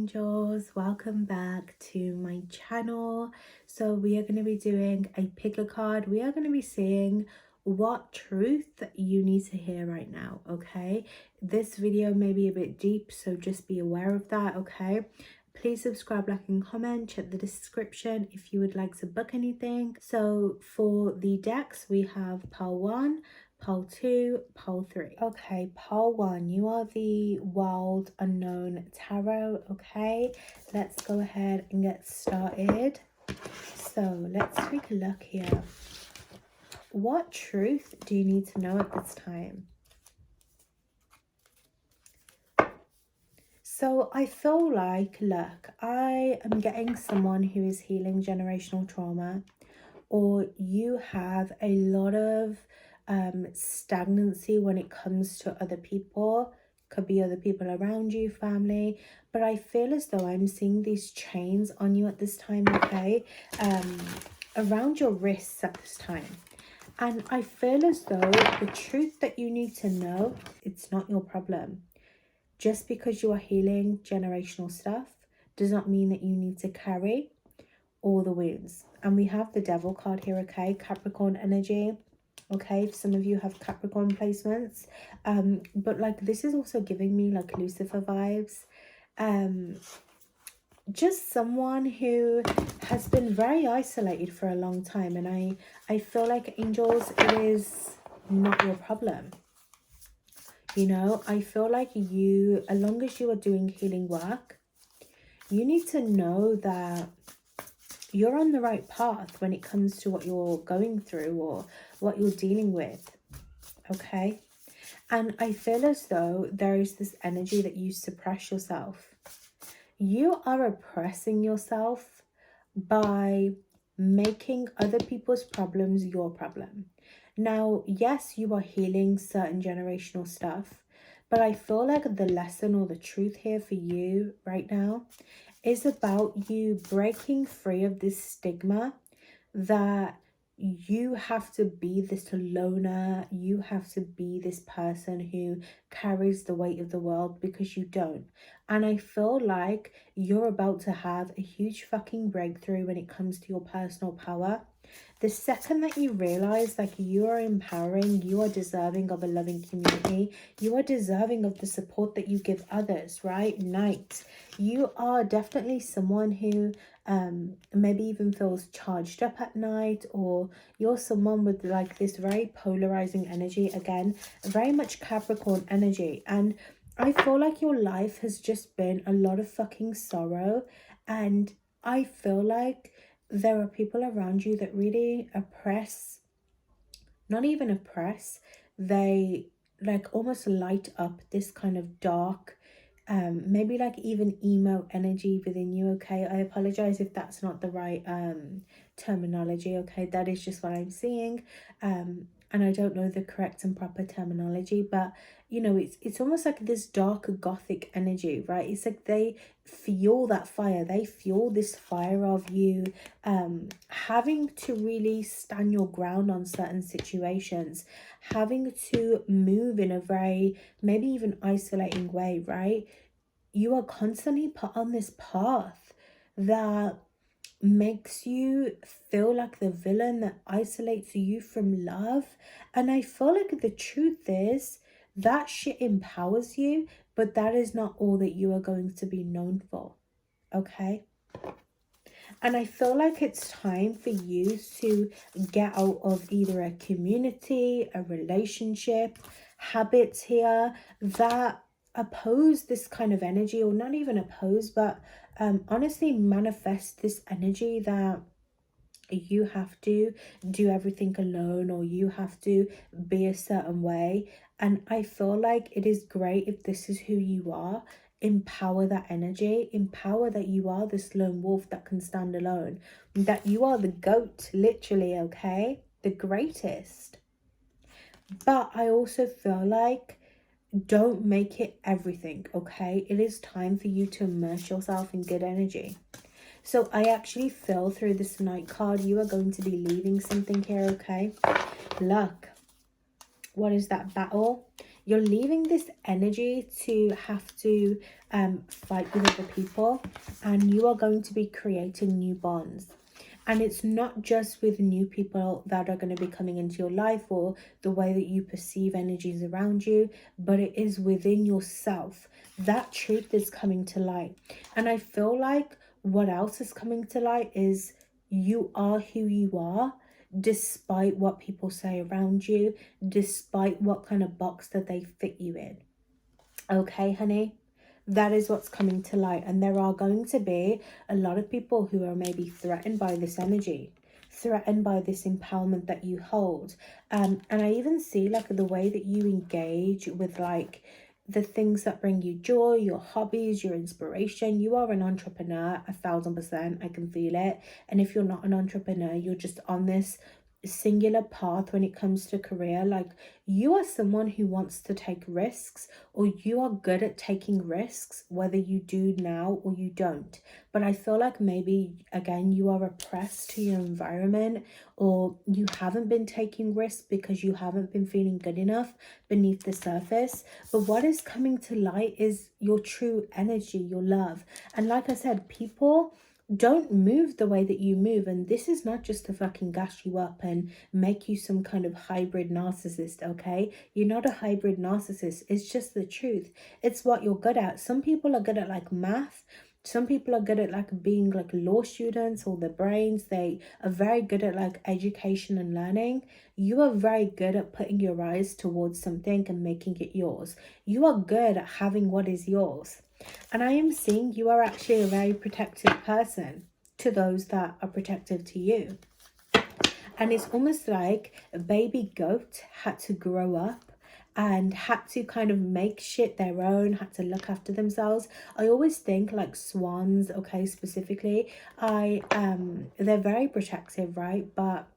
angels, welcome back to my channel. So we are going to be doing a pick a card. We are going to be seeing what truth you need to hear right now. Okay, this video may be a bit deep, so just be aware of that. Okay, please subscribe, like and comment. Check the description if you would like to book anything. So for the decks, we have pile 1, pile 2, pile 3. Okay, pile 1, you are the Wild Unknown Tarot. Okay, let's go ahead and get started. So let's take a look here. What truth do you need to know at this time? So I feel like, look, I am getting someone who is healing generational trauma, or you have a lot of stagnancy when it comes to other people. Could be other people around you, family, but I feel as though I'm seeing these chains on you at this time. Okay, around your wrists at this time. And I feel as though the truth that you need to know, it's not your problem. Just because you are healing generational stuff does not mean that you need to carry all the wounds. And we have the Devil card here, okay? Capricorn energy. Okay, some of you have Capricorn placements. But like this is also giving me like Lucifer vibes. Just someone who has been very isolated for a long time, and I feel like, angels, it is not your problem. You know, I feel like you, as long as you are doing healing work, you need to know that you're on the right path when it comes to what you're going through or what you're dealing with. Okay, and I feel as though there is this energy that you suppress yourself. You are oppressing yourself by making other people's problems your problem. Now, yes, you are healing certain generational stuff, but I feel like the lesson or the truth here for you right now is about you breaking free of this stigma that you have to be this loner, you have to be this person who carries the weight of the world, because you don't. And I feel like you're about to have a huge fucking breakthrough when it comes to your personal power. The second that you realize like you are empowering, you are deserving of a loving community, you are deserving of the support that you give others, right? Knight, you are definitely someone who maybe even feels charged up at night, or you're someone with like this very polarizing energy. Again, very much Capricorn energy. And I feel like your life has just been a lot of fucking sorrow, and I feel like there are people around you that really oppress, not even oppress, they like almost light up this kind of dark, maybe like even emo energy within you. Okay, I apologize if that's not the right terminology. Okay, that is just what I'm seeing, and I don't know the correct and proper terminology, but you know, it's almost like this dark gothic energy, right? It's like they fuel that fire, they fuel this fire of you having to really stand your ground on certain situations, having to move in a very maybe even isolating way, right? You are constantly put on this path that makes you feel like the villain, that isolates you from love. And I feel like the truth is that shit empowers you, but that is not all that you are going to be known for. Okay, and I feel like it's time for you to get out of either a community, a relationship, habits here that oppose this kind of energy, or not even oppose, but honestly manifest this energy that you have to do everything alone, or you have to be a certain way. And I feel like it is great if this is who you are. Empower that energy, empower that you are this lone wolf that can stand alone, that you are the goat, literally, okay, the greatest. But I also feel like don't make it everything. Okay, it is time for you to immerse yourself in good energy. So I actually feel through this Knight card, you are going to be leaving something here, okay? Luck. What is that? Battle. You're leaving this energy to have to fight with other people, and you are going to be creating new bonds. And it's not just with new people that are going to be coming into your life or the way that you perceive energies around you, but it is within yourself. That truth is coming to light. And I feel like what else is coming to light is you are who you are, despite what people say around you, despite what kind of box that they fit you in. Okay, honey? That is what's coming to light. And there are going to be a lot of people who are maybe threatened by this energy, threatened by this empowerment that you hold. And I even see like the way that you engage with like the things that bring you joy, your hobbies, your inspiration. You are an entrepreneur, 1000%. I can feel it. And if you're not an entrepreneur, you're just on this singular path when it comes to career. Like, you are someone who wants to take risks, or you are good at taking risks, whether you do now or you don't. But I feel like maybe again you are oppressed to your environment, or you haven't been taking risks because you haven't been feeling good enough beneath the surface. But what is coming to light is your true energy, your love. And like I said, people don't move the way that you move, and this is not just to fucking gas you up and make you some kind of hybrid narcissist. Okay, you're not a hybrid narcissist. It's just the truth. It's what you're good at. Some people are good at like math, some people are good at like being like law students, or their brains, they are very good at like education and learning. You are very good at putting your eyes towards something and making it yours. You are good at having what is yours. And I am seeing you are actually a very protective person to those that are protective to you. And it's almost like a baby goat had to grow up and had to kind of make shit their own, had to look after themselves. I always think like swans, okay, specifically, they're very protective, right? But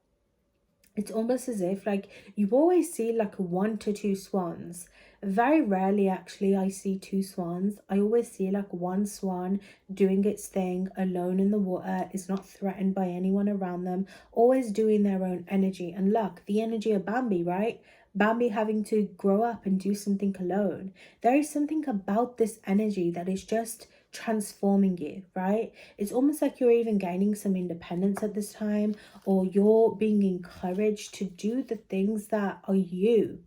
it's almost as if like you always see like 1 to 2 swans. Very rarely actually I see 2 swans. I always see like one swan doing its thing alone in the water, is not threatened by anyone around them, always doing their own energy. And look, the energy of Bambi, right? Bambi having to grow up and do something alone. There is something about this energy that is just transforming you, right? It's almost like you're even gaining some independence at this time, or you're being encouraged to do the things that are you,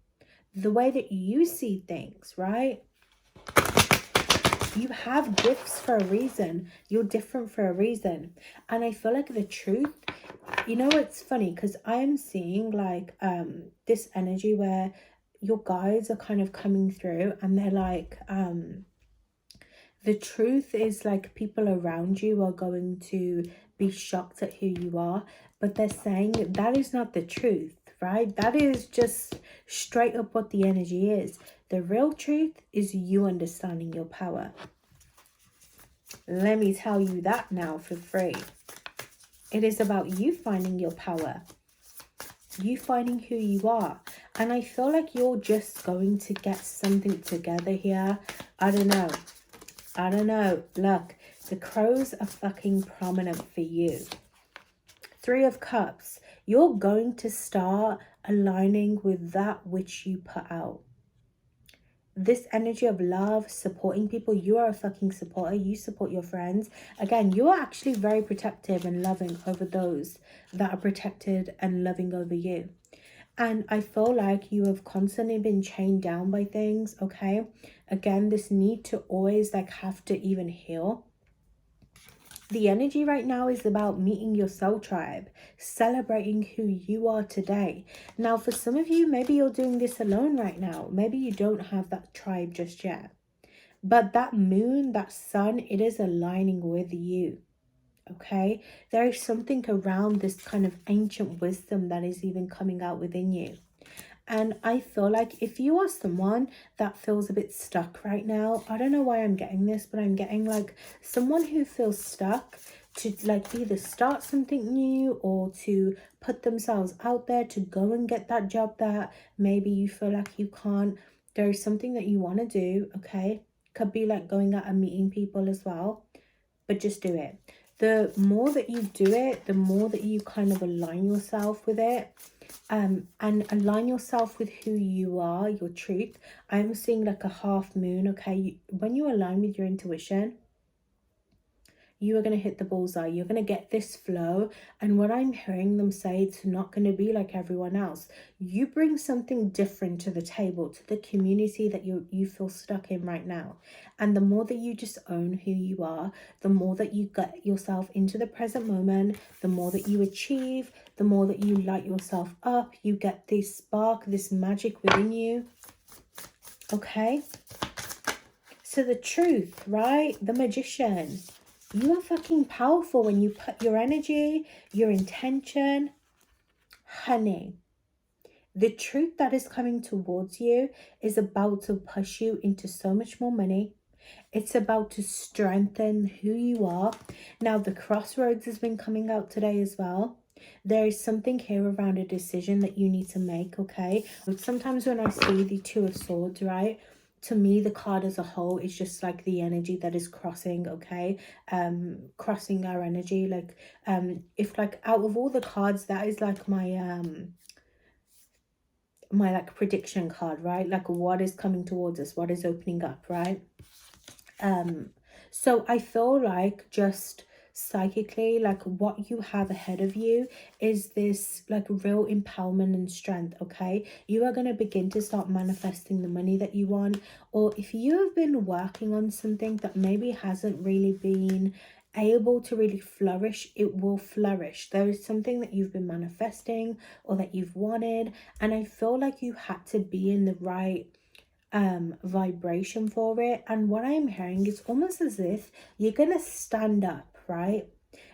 the way that you see things, right? You have gifts for a reason. You're different for a reason. And I feel like the truth, you know, it's funny because I am seeing like this energy where your guides are kind of coming through, and they're like the truth is like people around you are going to be shocked at who you are, but they're saying that is not the truth, right? That is just straight up what the energy is. The real truth is you understanding your power. Let me tell you that now for free. It is about you finding your power, you finding who you are. And I feel like you're just going to get something together here. I don't know. Look, the crows are fucking prominent for you. 3 of Cups. You're going to start aligning with that which you put out. This energy of love, supporting people. You are a fucking supporter. You support your friends. Again, you are actually very protective and loving over those that are protected and loving over you. And I feel like you have constantly been chained down by things, okay? Again, this need to always like have to even heal. The energy right now is about meeting your soul tribe, celebrating who you are today. Now, for some of you, maybe you're doing this alone right now. Maybe you don't have that tribe just yet. But that moon, that sun, it is aligning with you. Okay, there is something around this kind of ancient wisdom that is even coming out within you. And I feel like if you are someone that feels a bit stuck right now, I don't know why I'm getting this, but I'm getting like someone who feels stuck to like either start something new or to put themselves out there to go and get that job that maybe you feel like you can't. There is something that you want to do, okay? Could be like going out and meeting people as well, but just do it. the more that you do it, the more that you kind of align yourself with it, and align yourself with who you are, your truth. I'm seeing like a half moon, okay? When you align with your intuition, you are going to hit the bullseye. You're going to get this flow. And what I'm hearing them say, it's not going to be like everyone else. You bring something different to the table, to the community that you feel stuck in right now. And the more that you just own who you are, the more that you get yourself into the present moment, the more that you achieve, the more that you light yourself up, you get this spark, this magic within you. Okay? So the truth, right? The magician. You are fucking powerful when you put your energy, your intention. Honey, the truth that is coming towards you is about to push you into so much more money. It's about to strengthen who you are. Now, the crossroads has been coming out today as well. There is something here around a decision that you need to make, okay? Sometimes when I see the Two of Swords, right? To me, the card as a whole is just like the energy that is crossing, okay? Crossing our energy. Like, if like out of all the cards, that is like my my like prediction card, right? Like what is coming towards us, what is opening up, right? So I feel like just psychically, like what you have ahead of you is this like real empowerment and strength, okay? You are going to begin to start manifesting the money that you want. Or if you have been working on something that maybe hasn't really been able to really flourish, it will flourish. There is something that you've been manifesting or that you've wanted, and I feel like you had to be in the right vibration for it. And what I'm hearing is almost as if you're gonna stand up, right?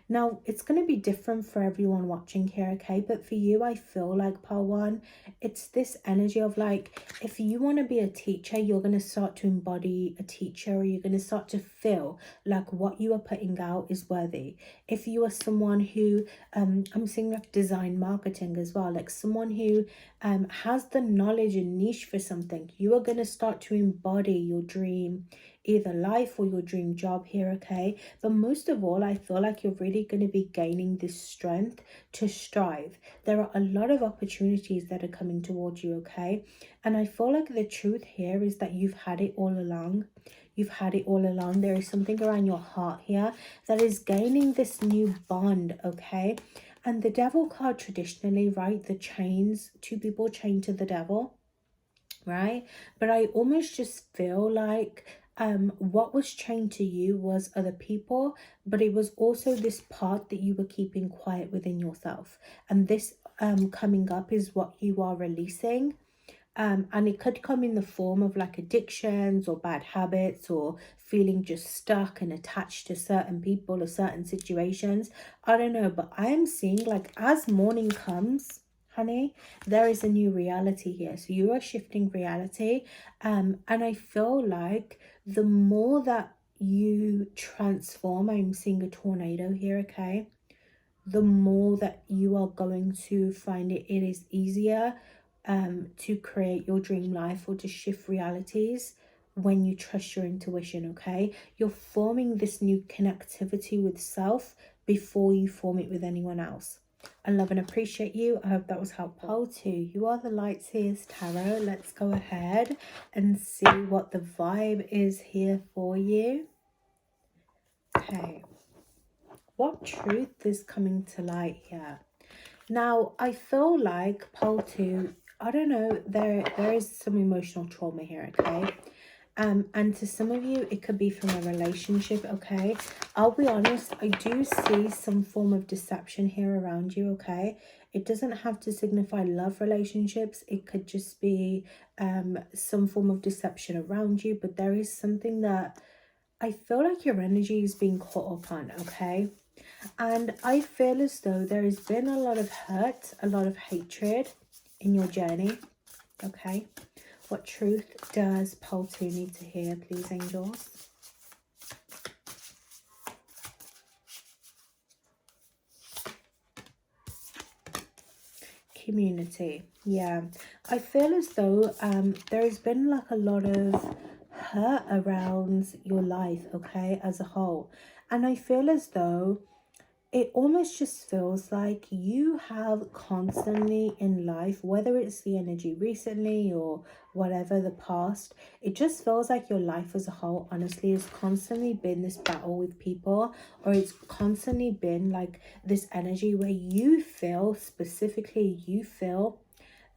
Now, it's going to be different for everyone watching here, okay? But for you, I feel like, Parwan, it's this energy of like, if you want to be a teacher, you're going to start to embody a teacher, or you're going to start to feel like what you are putting out is worthy. If you are someone who, I'm seeing like design marketing as well, like someone who has the knowledge and niche for something, you are going to start to embody your dream, either life or your dream job here, okay? But most of all, I feel like you're really going to be gaining this strength to strive. There are a lot of opportunities that are coming towards you, okay? And I feel like the truth here is that you've had it all along. You've had it all along. There is something around your heart here that is gaining this new bond, okay? And the devil card traditionally, right? The chains, two people chained to the devil, right? But I almost just feel like what was chained to you was other people, but it was also this part that you were keeping quiet within yourself, and this coming up is what you are releasing. And it could come in the form of like addictions or bad habits, or feeling just stuck and attached to certain people or certain situations. I don't know, but I am seeing like as morning comes, honey, there is a new reality here. So you are shifting reality. And I feel like the more that you transform, I'm seeing a tornado here, okay? The more that you are going to find it is easier to create your dream life or to shift realities when you trust your intuition, okay? You're forming this new connectivity with self before you form it with anyone else. I love and appreciate you. I hope that was helpful. Pole 2, you are the Light Seers Tarot. Let's go ahead and see what the vibe is here for you. Okay. What truth is coming to light here? Now, I feel like Pole 2, I don't know, there is some emotional trauma here, okay? And to some of you, it could be from a relationship, okay? I'll be honest, I do see some form of deception here around you, okay? It doesn't have to signify love relationships. It could just be some form of deception around you, but there is something that I feel like your energy is being caught up on, okay? And I feel as though there has been a lot of hurt, a lot of hatred in your journey, okay? What truth does Pole 2 need to hear, please, angels? Community. Yeah, I feel as though there has been like a lot of hurt around your life, okay, as a whole. And I feel as though it almost just feels like you have constantly in life, whether it's the energy recently or whatever the past, it just feels like your life as a whole honestly has constantly been this battle with people, or it's constantly been like this energy where you feel, specifically you feel,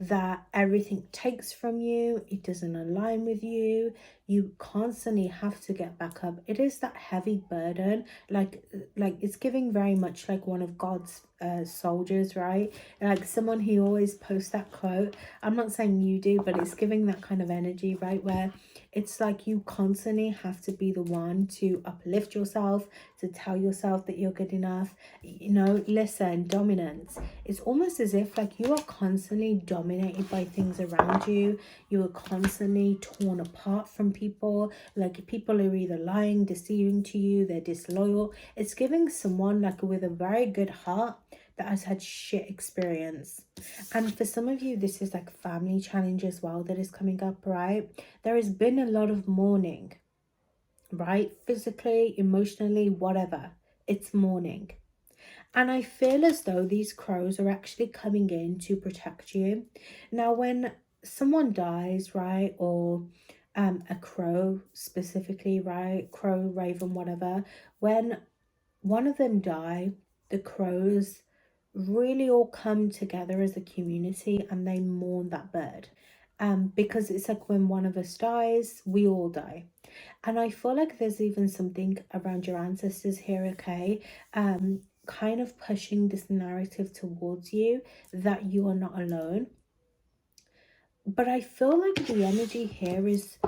that everything takes from you, it doesn't align with you, you constantly have to get back up. It is that heavy burden, like it's giving very much like one of God's soldiers, right? Like someone who always posts that quote. I'm not saying you do, but it's giving that kind of energy, right? Where it's like you constantly have to be the one to uplift yourself, to tell yourself that you're good enough, you know, listen, dominance. It's almost as if like you are constantly dominated by things around you. You are constantly torn apart from people. Like people are either lying, deceiving to you, they're disloyal. It's giving someone like with a very good heart that has had shit experience. And for some of you, this is like family challenge as well that is coming up, right? There has been a lot of mourning, right? Physically, emotionally, whatever. It's mourning. And I feel as though these crows are actually coming in to protect you. Now, when someone dies, right, or a crow specifically, right, crow, raven, whatever, when one of them die, the crows really all come together as a community and they mourn that bird. Because it's like when one of us dies, we all die. And I feel like there's even something around your ancestors here, okay? Kind of pushing this narrative towards you that you are not alone. But I feel like the energy here is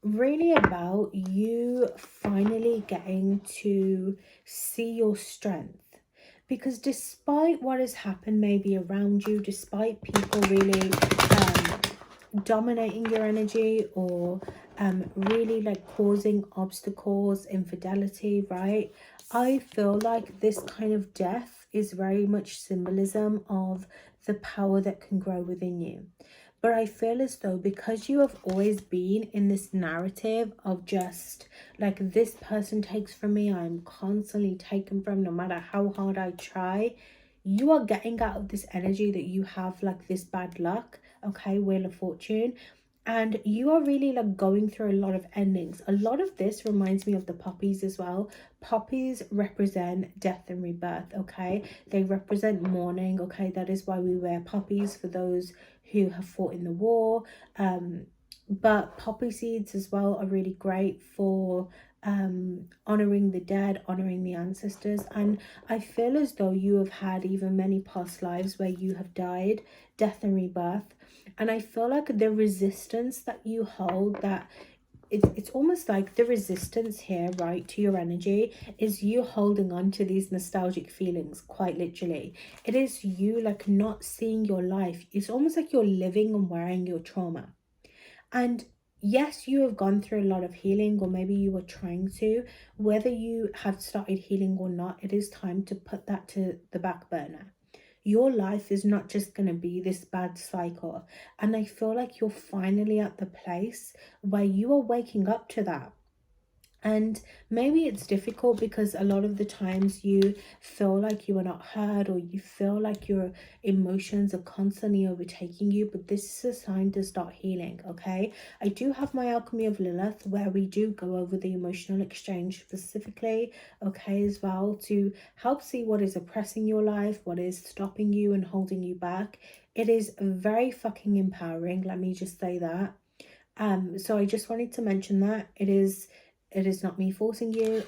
really about you finally getting to see your strength. Because despite what has happened maybe around you, despite people really dominating your energy, or really like causing obstacles, infidelity, right? I feel like this kind of death is very much symbolism of the power that can grow within you. But I feel as though because you have always been in this narrative of just like this person takes from me, I'm constantly taken from no matter how hard I try, you are getting out of this energy that you have like this bad luck, okay, Wheel of Fortune, and you are really like going through a lot of endings. A lot of this reminds me of the poppies as well. Poppies represent death and rebirth, okay? They represent mourning, okay? That is why we wear poppies for those who have fought in the war. But poppy seeds as well are really great for honoring the dead, honoring the ancestors. And I feel as though you have had even many past lives where you have died, death and rebirth. And I feel like the resistance that you hold, that it's almost like the resistance here, right, to your energy is you holding on to these nostalgic feelings, quite literally. It is you like not seeing your life. It's almost like you're living and wearing your trauma. And yes, you have gone through a lot of healing, or maybe you were trying to. Whether you have started healing or not, it is time to put that to the back burner. Your life is not just going to be this bad cycle. And I feel like you're finally at the place where you are waking up to that. And maybe it's difficult because a lot of the times you feel like you are not heard, or you feel like your emotions are constantly overtaking you. But this is a sign to start healing, okay? I do have my Alchemy of Lilith where we do go over the emotional exchange specifically, okay, as well, to help see what is oppressing your life, what is stopping you and holding you back. It is very fucking empowering, let me just say that. So I just wanted to mention that it is not me forcing you,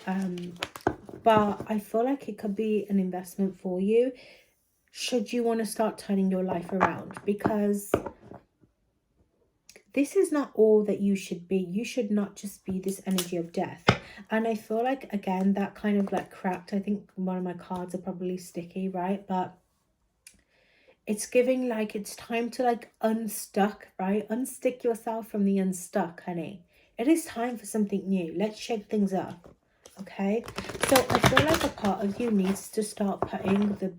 but I feel like it could be an investment for you should you want to start turning your life around, because this is not all that you should be. You should not just be this energy of death. And I feel like, again, that kind of like cracked. I think one of my cards are probably sticky, right? But it's giving like it's time to like unstuck, right? Unstick yourself from the unstuck, honey. It is time for something new. Let's shake things up, okay? So I feel like a part of you needs to start putting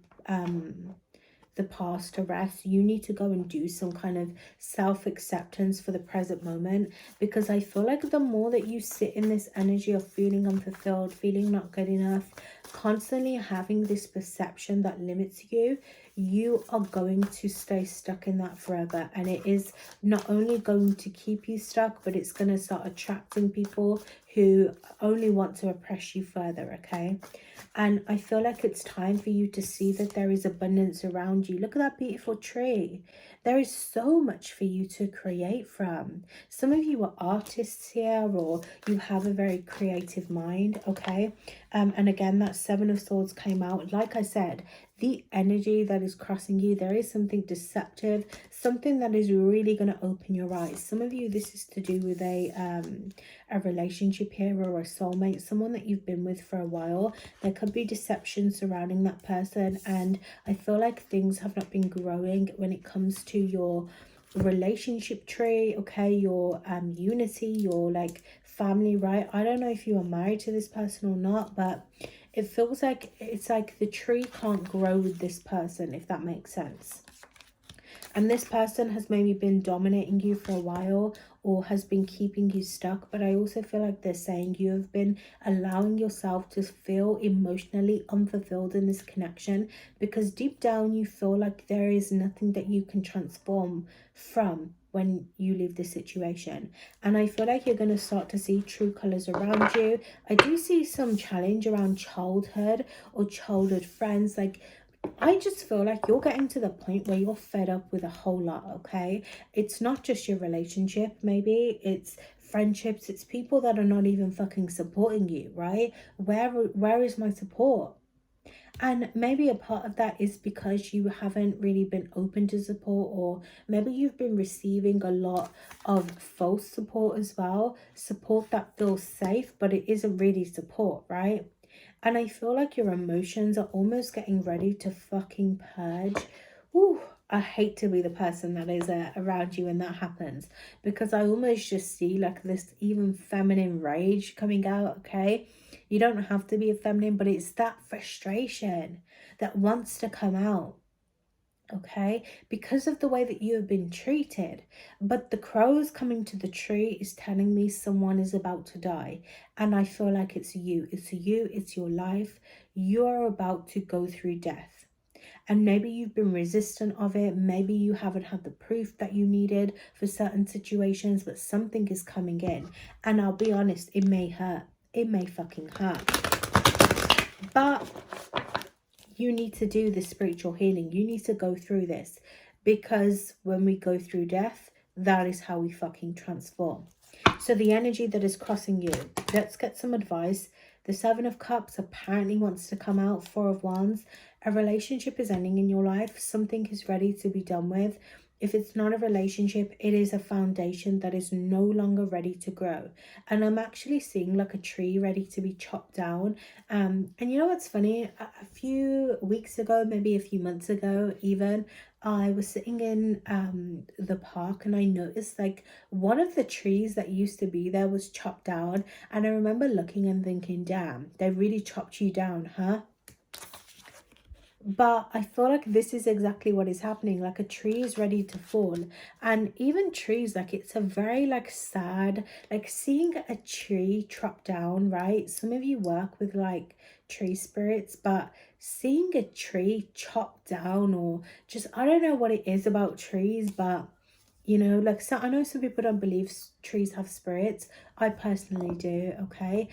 the past to rest. You need to go and do some kind of self-acceptance for the present moment, because I feel like the more that you sit in this energy of feeling unfulfilled, feeling not good enough, constantly having this perception that limits you, you are going to stay stuck in that forever. And it is not only going to keep you stuck, but it's going to start attracting people who only want to oppress you further, okay? And I feel like it's time for you to see that there is abundance around you. Look at that beautiful tree. There is so much for you to create from. Some of you are artists here, or you have a very creative mind, okay? And again, that Seven of Swords came out. Like I said, the energy that is crossing you, there is something deceptive, something that is really going to open your eyes. Some of you, this is to do with a relationship here, or a soulmate, someone that you've been with for a while. There could be deception surrounding that person, and I feel like things have not been growing when it comes to your relationship tree, okay? Your unity, your like family, right? I don't know if you are married to this person or not, but it feels like it's like the tree can't grow with this person, if that makes sense. And this person has maybe been dominating you for a while, or has been keeping you stuck. But I also feel like they're saying you have been allowing yourself to feel emotionally unfulfilled in this connection, because deep down you feel like there is nothing that you can transform from when you leave this situation. And I feel like you're going to start to see true colors around you. I do see some challenge around childhood or childhood friends. Like, I just feel like you're getting to the point where you're fed up with a whole lot, okay? It's not just your relationship, maybe it's friendships, it's people that are not even fucking supporting you, right? Where is my support? And maybe a part of that is because you haven't really been open to support, or maybe you've been receiving a lot of false support as well. Support that feels safe, but it isn't really support, right? And I feel like your emotions are almost getting ready to fucking purge. Ooh, I hate to be the person that is around you when that happens, because I almost just see like this even feminine rage coming out, okay? You don't have to be a feminine, but it's that frustration that wants to come out, okay, because of the way that you have been treated. But the crows coming to the tree is telling me someone is about to die, and I feel like it's you, it's your life. You are about to go through death, and maybe you've been resistant of it, maybe you haven't had the proof that you needed for certain situations, but something is coming in, and I'll be honest, it may hurt, it may fucking hurt, but you need to do this spiritual healing. You need to go through this, because when we go through death, that is how we fucking transform. So the energy that is crossing you, let's get some advice. The Seven of Cups apparently wants to come out. Four of Wands. A relationship is ending in your life. Something is ready to be done with. If it's not a relationship, it is a foundation that is no longer ready to grow. And I'm actually seeing like a tree ready to be chopped down. And you know what's funny? A few weeks ago, maybe a few months ago even, I was sitting in the park, and I noticed like one of the trees that used to be there was chopped down. And I remember looking and thinking, damn, they really chopped you down, huh? But I feel like this is exactly what is happening. Like a tree is ready to fall. And even trees, like it's a very like sad, like seeing a tree chop down, right? Some of you work with like tree spirits, but seeing a tree chopped down, or just, I don't know what it is about trees, but you know, like, so I know some people don't believe trees have spirits. I personally do, okay?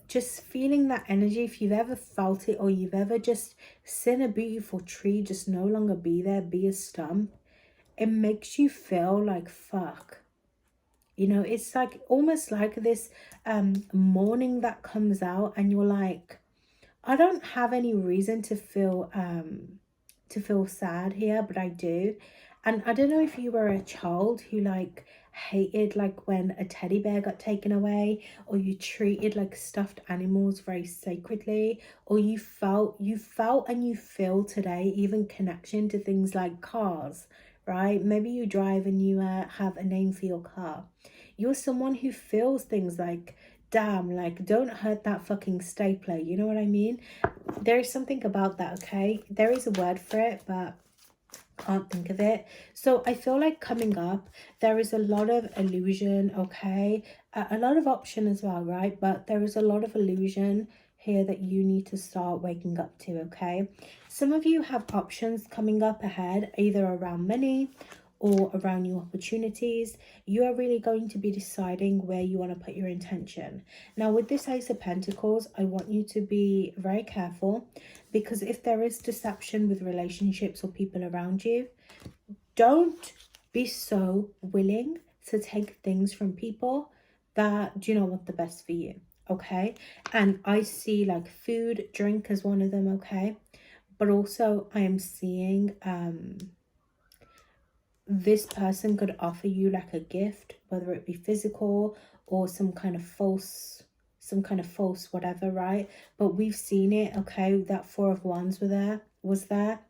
Just feeling that energy, if you've ever felt it, or you've ever just seen a beautiful tree just no longer be there, be a stump, it makes you feel like fuck. You know, it's like almost like this mourning that comes out, and you're like, I don't have any reason to feel sad here, but I do. And I don't know if you were a child who like hated like when a teddy bear got taken away, or you treated like stuffed animals very sacredly, or you felt and you feel today even connection to things like cars, right? Maybe you drive and you have a name for your car. You're someone who feels things like, damn, like don't hurt that fucking stapler, you know what I mean? There is something about that, okay? There is a word for it, but Can't think of it. So I feel like coming up, there is a lot of illusion, okay? A lot of option as well, right? But there is a lot of illusion here that you need to start waking up to, okay? Some of you have options coming up ahead, either around money or around new opportunities. You are really going to be deciding where you want to put your intention. Now, with this Ace of Pentacles, I want you to be very careful, because if there is deception with relationships or people around you, don't be so willing to take things from people that do not want the best for you, okay? And I see like food, drink as one of them, okay? But also I am seeing this person could offer you like a gift, whether it be physical or some kind of false whatever, right? But we've seen it, okay? That Four of Wands was there.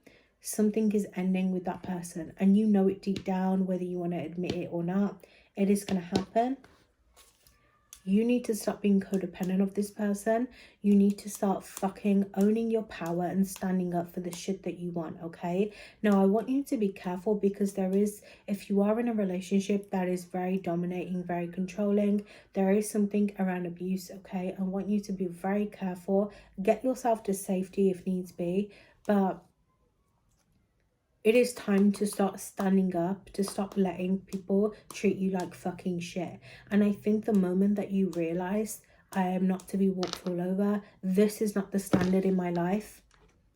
Something is ending with that person, and you know it deep down, whether you want to admit it or not. It is going to happen. You need to stop being codependent of this person. You need to start fucking owning your power and standing up for the shit that you want, okay? Now, I want you to be careful, because there is, if you are in a relationship that is very dominating, very controlling, there is something around abuse, okay? I want you to be very careful. Get yourself to safety if needs be, but it is time to start standing up, to stop letting people treat you like fucking shit. And I think the moment that you realize, I am not to be walked all over, this is not the standard in my life,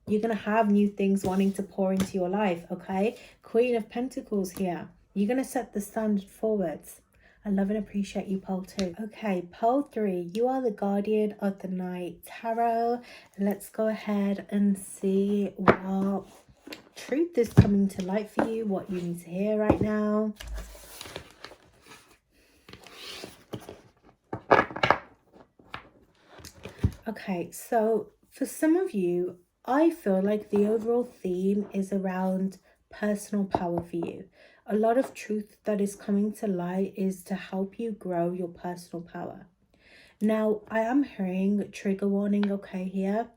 you're going to have new things wanting to pour into your life, okay? Queen of Pentacles here. You're going to set the standard forwards. I love and appreciate you, Pole 2. Okay, Pole 3, you are the guardian of the night tarot. Let's go ahead and see what truth is coming to light for you, what you need to hear right now. Okay, so for some of you, I feel like the overall theme is around personal power for you. A lot of truth that is coming to light is to help you grow your personal power. Now, I am hearing trigger warning, okay, here,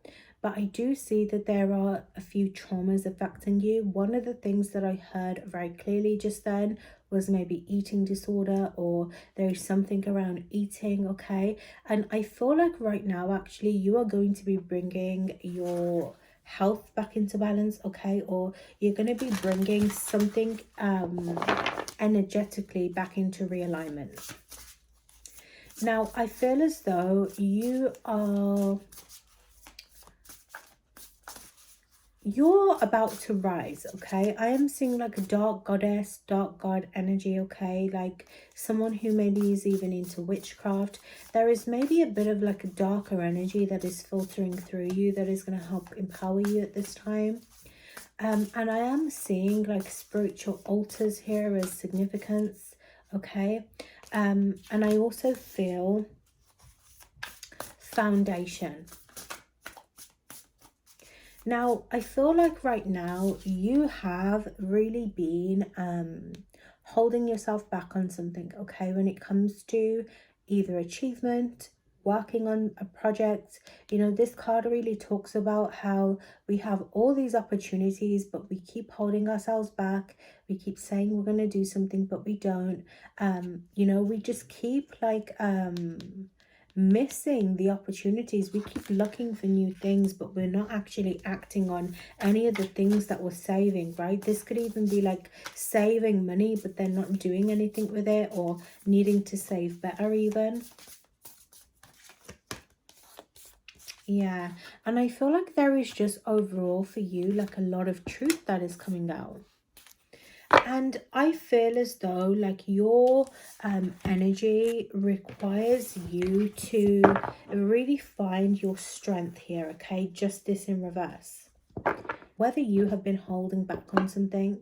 but I do see that there are a few traumas affecting you. One of the things that I heard very clearly just then was maybe eating disorder, or there is something around eating, okay? And I feel like right now, actually, you are going to be bringing your health back into balance, okay? Or you're going to be bringing something energetically back into realignment. Now, I feel as though you're about to rise, okay? I am seeing like a dark goddess, dark god energy, okay? Like someone who maybe is even into witchcraft. There is maybe a bit of like a darker energy that is filtering through you that is going to help empower you at this time. And I am seeing like spiritual altars here as significance, okay? And I also feel foundation. Now, I feel like right now you have really been holding yourself back on something, okay? When it comes to either achievement, working on a project, you know, this card really talks about how we have all these opportunities, but we keep holding ourselves back. We keep saying we're going to do something, but we don't. You know, we just keep like missing the opportunities. We keep looking for new things, but we're not actually acting on any of the things that we're saving, right? This could even be like saving money, but then not doing anything with it, or needing to save better even. Yeah, and I feel like there is just overall for you like a lot of truth that is coming out. And I feel as though like your energy requires you to really find your strength here, okay? Justice in reverse. Whether you have been holding back on something,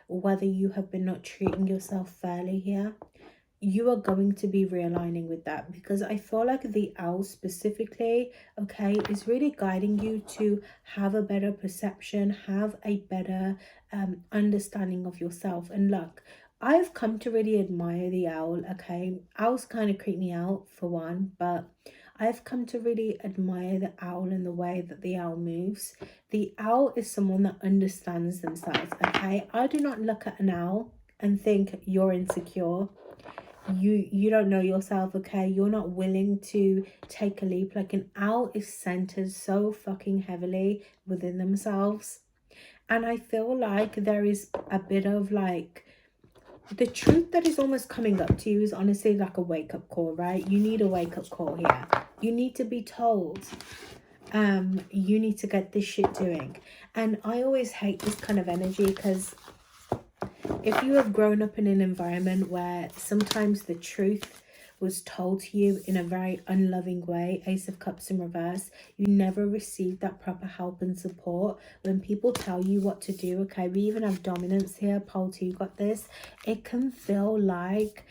or whether you have been not treating yourself fairly here, you are going to be realigning with that, because I feel like the owl specifically, okay, is really guiding you to have a better perception, have a better understanding of yourself. And look, I've come to really admire the owl, okay? Owls kind of creep me out for one, but I've come to really admire the owl and the way that the owl moves. The owl is someone that understands themselves, okay? I do not look at an owl and think you're insecure. You don't know yourself, okay? You're not willing to take a leap. Like, an owl is centered so fucking heavily within themselves. And I feel like there is a bit of like, the truth that is almost coming up to you is honestly like a wake-up call, right? You need a wake-up call here. You need to be told, you need to get this shit doing. And I always hate this kind of energy, because if you have grown up in an environment where sometimes the truth was told to you in a very unloving way, Ace of Cups in reverse, you never received that proper help and support. When people tell you what to do, okay, we even have dominance here, pole 2 got this, it can feel like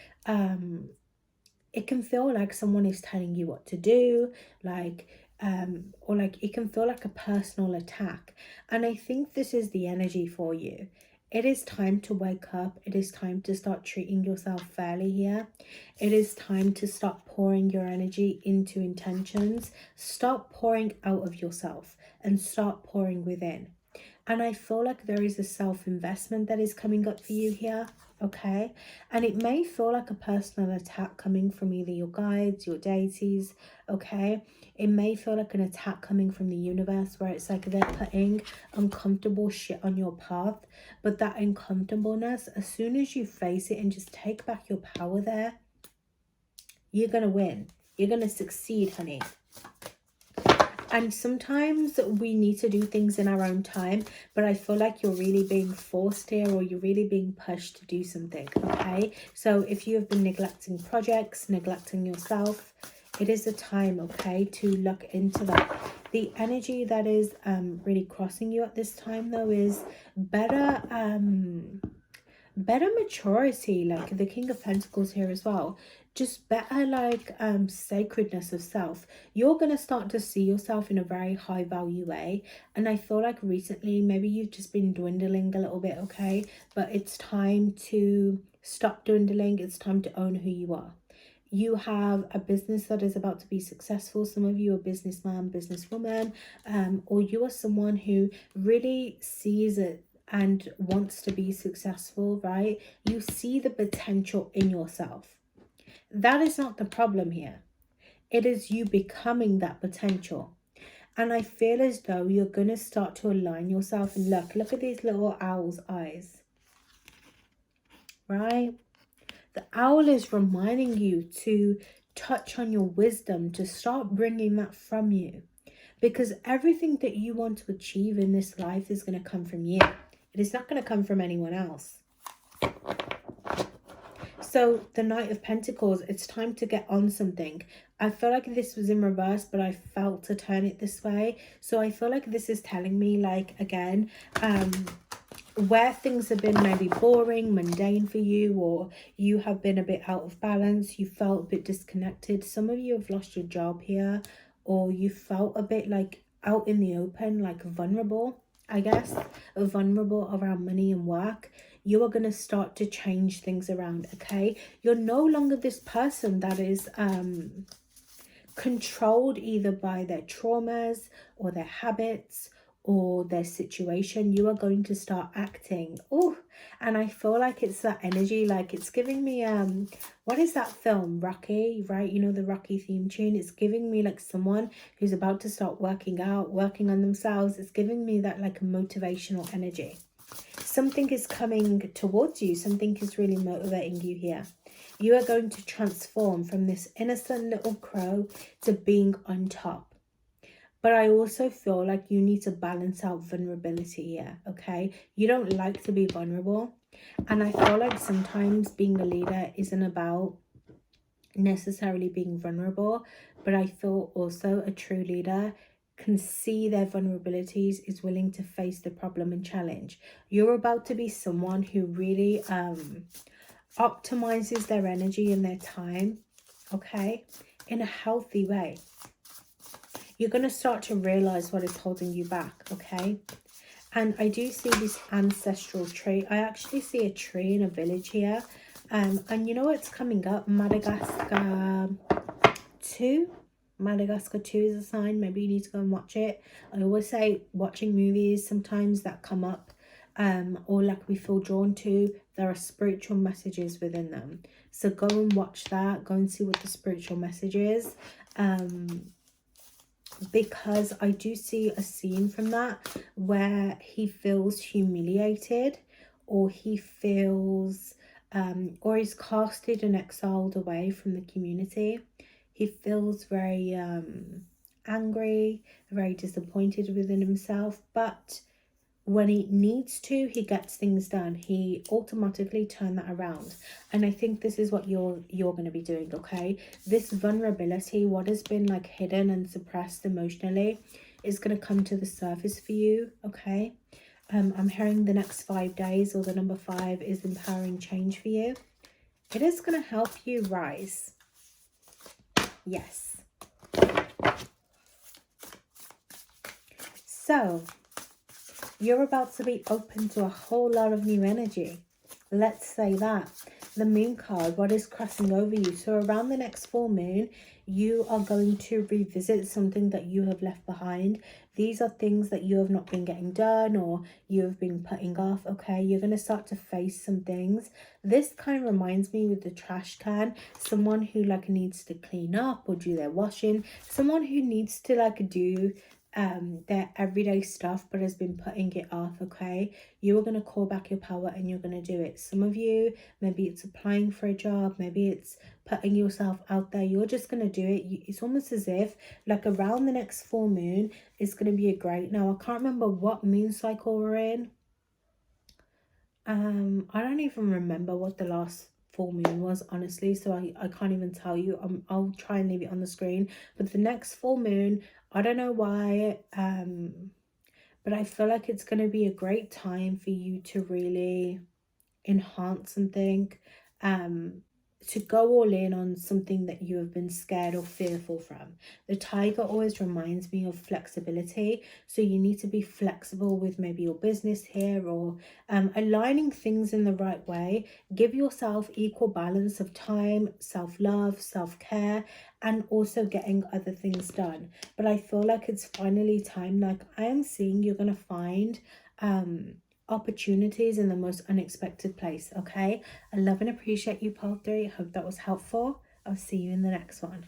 someone is telling you what to do, like or like it can feel like a personal attack. And I think this is the energy for you. It is time to wake up. It is time to start treating yourself fairly here. It is time to start pouring your energy into intentions. Stop pouring out of yourself and start pouring within. And I feel like there is a self-investment that is coming up for you here, okay? And it may feel like a personal attack coming from either your guides, your deities, okay? It may feel like an attack coming from the universe, where it's like they're putting uncomfortable shit on your path. But that uncomfortableness, as soon as you face it and just take back your power there, you're going to win. You're going to succeed, honey. And sometimes we need to do things in our own time, but I feel like you're really being forced here, or you're really being pushed to do something, okay? So if you have been neglecting projects, neglecting yourself, it is a time, okay, to look into that. The energy that is really crossing you at this time, though, is better maturity, like the King of Pentacles here as well. Just better like sacredness of self. You're going to start to see yourself in a very high value way. And I feel like recently maybe you've just been dwindling a little bit, okay? But it's time to stop dwindling. It's time to own who you are. You have a business that is about to be successful. Some of you are businessman, businesswoman, or you are someone who really sees it and wants to be successful, right? You see the potential in yourself. That is not the problem here. It is you becoming that potential. And I feel as though you're going to start to align yourself. And look at these little owl's eyes, right? The owl is reminding you to touch on your wisdom, to start bringing that from you. Because everything that you want to achieve in this life is going to come from you. It is not going to come from anyone else. So the Knight of Pentacles, it's time to get on something. I feel like this was in reverse, but I felt to turn it this way. So I feel like this is telling me, like, again, where things have been maybe boring, mundane for you, or you have been a bit out of balance, you felt a bit disconnected. Some of you have lost your job here, or you felt a bit like out in the open, like vulnerable, I guess, vulnerable around money and work. You are going to start to change things around, okay? You're no longer this person that is controlled either by their traumas or their habits or their situation. You are going to start acting. Oh, and I feel like it's that energy, like it's giving me what is that film, Rocky, right? You know, the Rocky theme tune. It's giving me like someone who's about to start working out, working on themselves. It's giving me that like motivational energy. Something is coming towards you. Something is really motivating you here. You are going to transform from this innocent little crow to being on top. But I also feel like you need to balance out vulnerability here, okay? You don't like to be vulnerable. And I feel like sometimes being a leader isn't about necessarily being vulnerable. But I feel also a true leader can see their vulnerabilities, is willing to face the problem and challenge. You're about to be someone who really optimizes their energy and their time, okay, in a healthy way. You're going to start to realize what is holding you back, okay? And I do see this ancestral tree. I actually see a tree in a village here. And you know what's coming up? Madagascar 2. Madagascar 2 is a sign. Maybe you need to go and watch it. I always say watching movies sometimes that come up, or like we feel drawn to, there are spiritual messages within them. So go and watch that. Go and see what the spiritual message is. Because I do see a scene from that where he feels humiliated, or he feels or he's casted and exiled away from the community. He feels very angry, very disappointed within himself, but when he needs to, he gets things done. He automatically turn that around. And I think this is what you're going to be doing, okay? This vulnerability, what has been like hidden and suppressed emotionally, is going to come to the surface for you, okay? I'm hearing the next 5 days, or the number 5 is empowering change for you. It is going to help you rise. Yes. So you're about to be open to a whole lot of new energy. Let's say that. The moon card, what is crossing over you? So around the next full moon, you are going to revisit something that you have left behind. These are things that you have not been getting done, or you have been putting off, okay? You're going to start to face some things. This kind of reminds me with the trash can, someone who like needs to clean up or do their washing, someone who needs to like do their everyday stuff but has been putting it off, okay? You are going to call back your power and you're going to do it. Some of you, maybe it's applying for a job, maybe it's putting yourself out there. You're just going to do it. It's almost as if like around the next full moon is going to be a great, now I can't remember what moon cycle we're in. I don't even remember what the last full moon was, honestly, so I can't even tell you. I'll try and leave it on the screen. But the next full moon, I don't know why, but I feel like it's going to be a great time for you to really enhance something, to go all in on something that you have been scared or fearful from. The tiger always reminds me of flexibility, so you need to be flexible with maybe your business here, or aligning things in the right way. Give yourself equal balance of time, self-love, self-care, and also getting other things done. But I feel like it's finally time. Like I am seeing you're gonna find opportunities in the most unexpected place, okay? I love and appreciate you, Paul 3. I hope that was helpful. I'll see you in the next one.